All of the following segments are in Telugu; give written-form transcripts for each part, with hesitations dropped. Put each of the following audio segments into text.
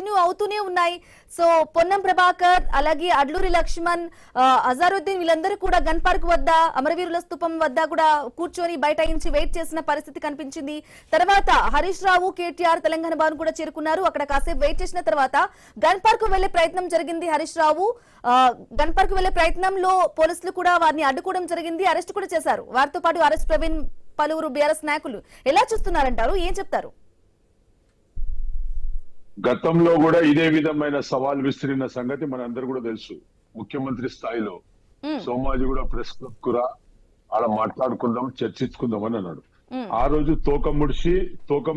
కంటిన్యూ అవుతూనే ఉన్నాయి. సో పొన్నం ప్రభాకర్ అలాగే అడ్లూరి లక్ష్మణ్, అజారుద్దీన్ వీళ్ళందరూ కూడా గన్ పార్క్ వద్ద అమరవీరుల స్తూపం వద్ద కూడా కూర్చొని బైఠాయించి వెయిట్ చేసిన పరిస్థితి కనిపించింది. తర్వాత హరీష్ రావు, కేటీఆర్ తెలంగాణ భవన్ కూడా చేరుకున్నారు. అక్కడ కాసేపు వెయిట్ చేసిన తర్వాత గన్ పార్క్ వెళ్లే ప్రయత్నం జరిగింది. హరీష్ రావు గన్ పార్క్ వెళ్లే ప్రయత్నంలో పోలీసులు కూడా వారిని అడ్డుకోవడం జరిగింది, అరెస్ట్ కూడా చేశారు. వారితో పాటు ఆర్ఎస్ ప్రవీణ్, పలువురు బీఆర్ఎస్ నాయకులు. ఎలా చూస్తున్నారంటారు, ఏం చెప్తారు? గతంలో కూడా ఇదే విధమైన సవాల్ విసిరిన సంగతి మనందరూ కూడా తెలుసు. ముఖ్యమంత్రి స్థాయిలో సోమాజీ కూడా ప్రెస్ క్లబ్ కురా ఆడ మాట్లాడుకుందాం, చర్చించుకుందాం అని అన్నాడు. ఆ రోజు తోకం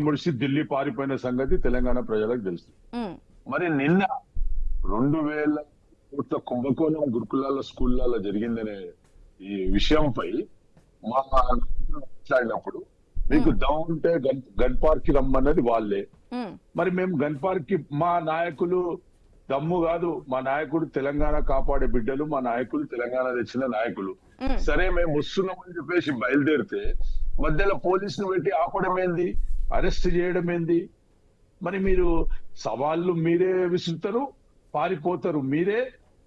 ముడిసి ఢిల్లీ పారిపోయిన సంగతి తెలంగాణ ప్రజలకు తెలుసు. మరి నిన్న 2000 కోట్ల కుంభకోణం గురుకులాల స్కూళ్ళలో జరిగిందనే ఈ విషయంపై మా మాట్లాడినప్పుడు మీకు దమ్ ఉంటే గన్ పార్క్ కి రమ్మన్నది వాళ్ళే. మరి మేము గన్ పార్క్ కి, మా నాయకులు దమ్ము కాదు, మా నాయకుడు తెలంగాణ కాపాడే బిడ్డలు, మా నాయకులు తెలంగాణ తెచ్చిన నాయకులు. సరే మేము వస్తున్నామని చెప్పేసి బయలుదేరితే మధ్యలో పోలీసులు పెట్టి ఆపడం ఏంది, అరెస్ట్ చేయడం ఏంది? మరి మీరు సవాళ్లు మీరే విసురుతారు, పారిపోతారు మీరే,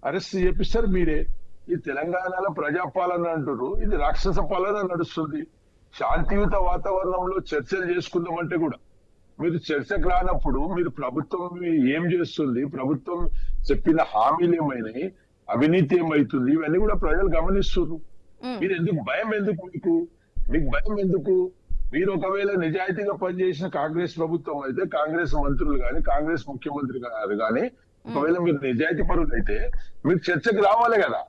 అరెస్ట్ చేపిస్తారు మీరే. ఈ తెలంగాణలో ప్రజాపాలన అంటారు, ఇది రాక్షస పాలన నడుస్తుంది. శాంతియుత వాతావరణంలో చర్చలు చేసుకుందామంటే కూడా మీరు చర్చకు రానప్పుడు మీరు ప్రభుత్వం ఏం చేస్తుంది, ప్రభుత్వం చెప్పిన హామీలు ఏమైనాయి, అవినీతి ఏమైతుంది, ఇవన్నీ కూడా ప్రజలు గమనిస్తున్నారు. మీరు ఎందుకు భయం, ఎందుకు మీకు భయం ఎందుకు? మీరు ఒకవేళ నిజాయితీగా పనిచేసిన కాంగ్రెస్ ప్రభుత్వం అయితే, కాంగ్రెస్ మంత్రులు గాని, కాంగ్రెస్ ముఖ్యమంత్రి గారు గాని ఒకవేళ మీరు నిజాయితీ పరులు అయితే మీరు చర్చకు రావాలి కదా.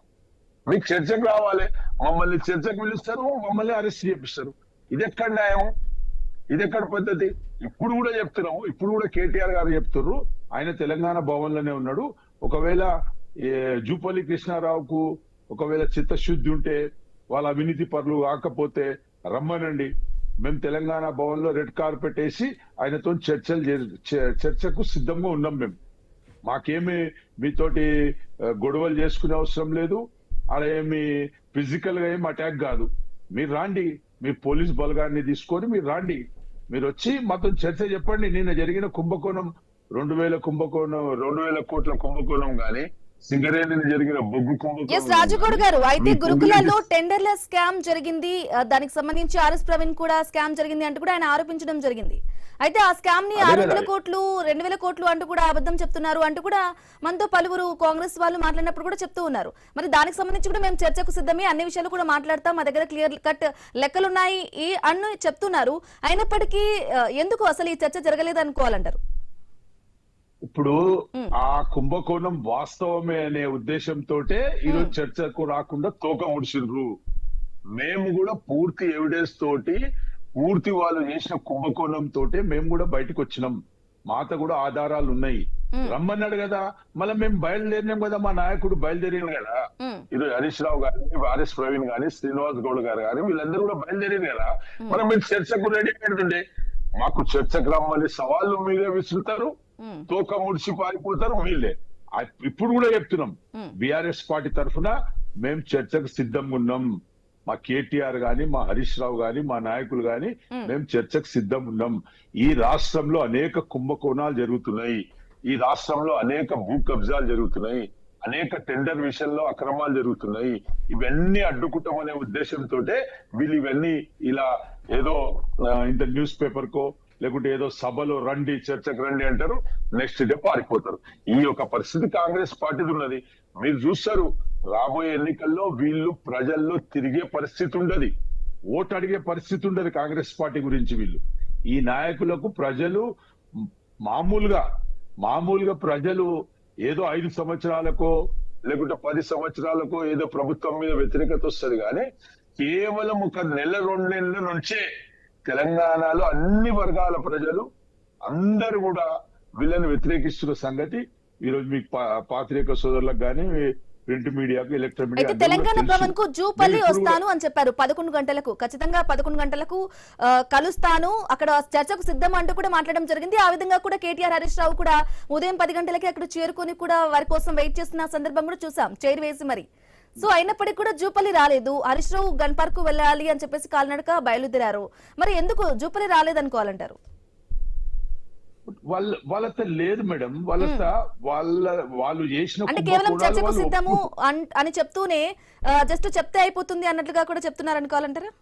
మీకు చర్చకు రావాలి, మమ్మల్ని చర్చకు పిలుస్తారు, మమ్మల్ని అరెస్ట్ చేపిస్తారు. ఇది ఎక్కడ న్యాయం, ఇది ఎక్కడ పద్ధతి? ఇప్పుడు కూడా చెప్తున్నాము, ఇప్పుడు కూడా కేటీఆర్ గారు చెప్తున్నారు, ఆయన తెలంగాణ భవన్ లోనే ఉన్నాడు. ఒకవేళ జూపల్లి కృష్ణారావుకు ఒకవేళ చిత్తశుద్ధి ఉంటే, వాళ్ళ అవినీతి పరులు కాకపోతే రమ్మనండి, మేము తెలంగాణ భవన్ లో రెడ్ కార్పెట్ వేసి ఆయనతో చర్చకు సిద్ధంగా ఉన్నాం. మాకేమి మీతోటి గొడవలు చేసుకునే అవసరం లేదు, అలా ఏమి ఫిజికల్ గా ఏమి అటాక్ కాదు. మీరు రాండి, మీ పోలీస్ బలగాన్ని తీసుకొని మీరు రాండి, మీరు వచ్చి మాతో చర్చ చెప్పండి. నిన్న జరిగిన కుంభకోణం 2000 కోట్ల కుంభకోణం గానీ, సింగరేణి జరిగిన బొగ్గు కుంభకోణం. రాజగౌడ్ గారు, అయితే గురుకులాల్లో టెండర్ల స్కామ్ జరిగింది, దానికి సంబంధించి ఆర్ఎస్ ప్రవీణ్ కూడా స్కామ్ జరిగింది అంటూ కూడా ఆయన ఆరోపించడం జరిగింది. అయితే ఆ స్కామ్ ని 600 కోట్లు 2000 కోట్లు అంటూ కూడా అబద్ధం చెప్తున్నారు అంటూ కూడా మనతో పలువురు కాంగ్రెస్ వాళ్ళు మాట్లాడినప్పుడు కూడా చెప్తూ ఉన్నారు. మరి దానికి సంబంధించి కూడా మేము చర్చకు సిద్ధమే, అన్ని విషయాలు కూడా మాట్లాడతాం, మా దగ్గర క్లియర్ కట్ లెక్కలున్నాయి అన్ను చెప్తున్నారు. అయినప్పటికీ ఎందుకు అసలు ఈ చర్చ జరగలేదు అనుకోవాలంటారు? ఇప్పుడు ఆ కుంభకోణం వాస్తవమే అనే ఉద్దేశంతో ఈరోజు చర్చకు రాకుండా తోక ముడిసిండ్రు. మేము కూడా పూర్తి ఎవిడెన్స్ తోటి, పూర్తి వాళ్ళు చేసిన కుంభకోణం తోటే మేము కూడా బయటకు వచ్చినాం. మాతో కూడా ఆధారాలు ఉన్నాయి. రమ్మన్నాడు కదా, మళ్ళీ మేము బయలుదేరినాం కదా, మా నాయకుడు బయలుదేరిన కదా. ఈరోజు హరీష్ రావు గాని, ఆర్ఎస్ ప్రవీణ్ గాని, శ్రీనివాస్ గౌడ్ గారు గాని వీళ్ళందరూ కూడా బయలుదేరింది కదా. మనం మీరు చర్చకు రెడీ పెడుతుండే, మాకు చర్చకు రమ్మని సవాళ్ళు మీరే విసురుతారు, తోక ముడిచి పారిపోతారు వీళ్ళే. ఇప్పుడు కూడా చెప్తున్నాం, బీఆర్ఎస్ పార్టీ తరఫున మేము చర్చకు సిద్ధంగా ఉన్నాం. మా కేటీఆర్ గాని, మా హరీష్ రావు గాని, మా నాయకులు గాని మేము చర్చకు సిద్ధం ఉన్నాం. ఈ రాష్ట్రంలో అనేక కుంభకోణాలు జరుగుతున్నాయి, ఈ రాష్ట్రంలో అనేక భూ కబ్జాలు జరుగుతున్నాయి, అనేక టెండర్ విషయంలో అక్రమాలు జరుగుతున్నాయి. ఇవన్నీ అడ్డుకుంటామనే ఉద్దేశంతో వీళ్ళు ఇవన్నీ ఇలా ఏదో ఇంత న్యూస్ పేపర్ కో లేకుంటే ఏదో సభలో రండి, చర్చకు రండి అంటారు, నెక్స్ట్ డే పారిపోతారు. ఈ యొక్క పరిస్థితి కాంగ్రెస్ పార్టీది ఉన్నది. మీరు చూస్తారు, రాబోయే ఎన్నికల్లో వీళ్ళు ప్రజల్లో తిరిగే పరిస్థితి ఉండదు, ఓటు అడిగే పరిస్థితి ఉండదు కాంగ్రెస్ పార్టీ గురించి. వీళ్ళు ఈ నాయకులకు ప్రజలు మామూలుగా ప్రజలు ఏదో 5 సంవత్సరాలకో లేకుంటే 10 సంవత్సరాలకో ఏదో ప్రభుత్వం మీద వ్యతిరేకత వస్తుంది కానీ, కేవలం 1 నెల 2 నెలల నుంచే తెలంగాణలో అన్ని వర్గాల ప్రజలు అందరూ కూడా వీళ్ళని వ్యతిరేకిస్తున్న సంగతి ఈరోజు మీకు పాత్రిక సోదరులకు కానీ, ప్రింట్ మీడియాకు, ఎలక్ట్రానిక్ మీడియా. తెలంగాణ భవన్ కు జూపల్లి వస్తాను అని చెప్పారు 11 గంటలకు, ఖచ్చితంగా 11 గంటలకు కలుస్తాను, అక్కడ చర్చకు సిద్ధం అంటూ కూడా మాట్లాడడం జరిగింది. ఆ విధంగా కూడా కేటీఆర్, హరీష్ రావు కూడా ఉదయం 10 గంటలకి అక్కడ చేరుకొని కూడా వారి కోసం వెయిట్ చేస్తున్న సందర్భం కూడా చూసాం, చైర్ వేసి మరి. సో అయినప్పటికీ కూడా జూపల్లి రాలేదు. హరీష్ రావు గన్ పార్క్ కు వెళ్ళాలి అని చెప్పేసి కాలినడక బయలుదేరారు. మరి ఎందుకు జూపల్లి రాలేదనుకోవాలంటారు? వాళ్ళతో లేదు మేడం, వాళ్ళు చేసిన అంటే కేవలం కుంభకోణాలు చర్చకు వాళ్ళు సిద్ధము అని చెప్తూనే జస్ట్ చెప్తే అయిపోతుంది అన్నట్లుగా కూడా చెప్తున్నారు అనుకోవాలంటారా?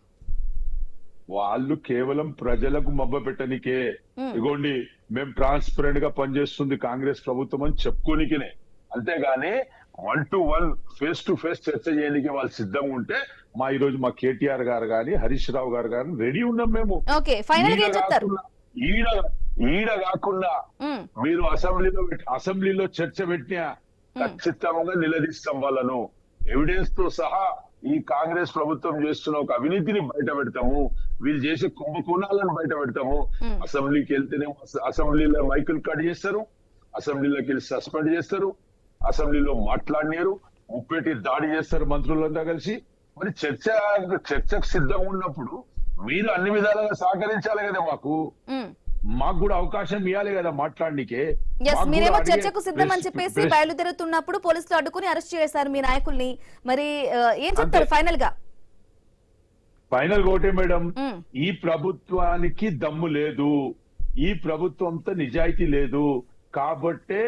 వాళ్ళు కేవలం ప్రజలకు మబ్బ పెట్టనికే, ఇగోండి మేము ట్రాన్స్పరెంట్ గా పనిచేస్తుంది కాంగ్రెస్ ప్రభుత్వం అని చెప్పుకోనికినే, అంతేగాని 1-to-1 ఫేస్ టు ఫేస్ చర్చ చేయడానికి వాళ్ళు సిద్ధంగా ఉంటే ఈ రోజు మా కేటీఆర్ గారు గాని హరీష్ రావు గారు గాని రెడీ ఉన్నాం మేము. ఓకే, ఫైనల్ గా ఏం చెప్తారు? ఈడ కాకుండా మీరు అసెంబ్లీలో చర్చ పెట్టినా ఖచ్చితంగా నిలదీస్తాం వాళ్ళను, ఎవిడెన్స్ తో సహా. ఈ కాంగ్రెస్ ప్రభుత్వం చేస్తున్న ఒక అవినీతిని బయట పెడతాము, వీళ్ళు చేసే కుంభకోణాలను బయట పెడతాము. అసెంబ్లీకి వెళ్తేనే అసెంబ్లీలో మైకులు కట్ చేస్తారు, అసెంబ్లీలోకి వెళ్ళి సస్పెండ్ చేస్తారు, అసెంబ్లీలో మాట్లాడినారు, ముప్పేటి దాడి చేస్తారు మంత్రులంతా కలిసి. మరి చర్చకు సిద్ధంగా ఉన్నప్పుడు మీరు అన్ని విధాలుగా సహకరించాలి కదా, మాకు కూడా అవకాశం ఇవ్వాలి కదా మాట్లాడనికే. మీరేమో చర్చకు సిద్ధం అని చెప్పేసి బయలుదేరుతున్నప్పుడు పోలీసులు అడ్డుకుని అరెస్ట్ చేశారు మీ నాయకుల్ని. మరి ఏం చెప్తారు ఫైనల్ గా? ఒకటే మేడం, ఈ ప్రభుత్వానికి దమ్ము లేదు, ఈ ప్రభుత్వంతో నిజాయితీ లేదు, కాబట్టే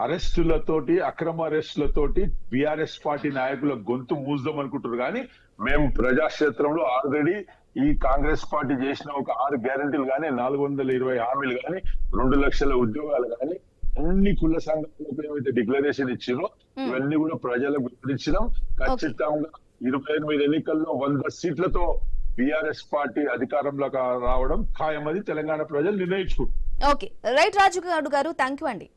అరెస్టులతోటి అక్రమ అరెస్టులతోటి బీఆర్ఎస్ పార్టీ నాయకుల గొంతు మూద్దాం అనుకుంటారు. కానీ మేము ప్రజాక్షేత్రంలో ఆల్రెడీ ఈ కాంగ్రెస్ పార్టీ చేసిన ఒక 6 గ్యారెంటీలు గానీ, 420 హామీలు గానీ, 2 లక్షల ఉద్యోగాలు గానీ, అన్ని కుల సంఘాలకు ఏమైతే డిక్లరేషన్ ఇచ్చినో ఇవన్నీ కూడా ప్రజలకు వివరించడం. ఖచ్చితంగా 28 ఎన్నికల్లో 100 సీట్లతో బీఆర్ఎస్ పార్టీ అధికారంలోకి రావడం ఖాయమని తెలంగాణ ప్రజలు నిర్ణయించుకుంటారు. ఓకే, రైట్ రాజు గారు, థ్యాంక్ యూ అండి.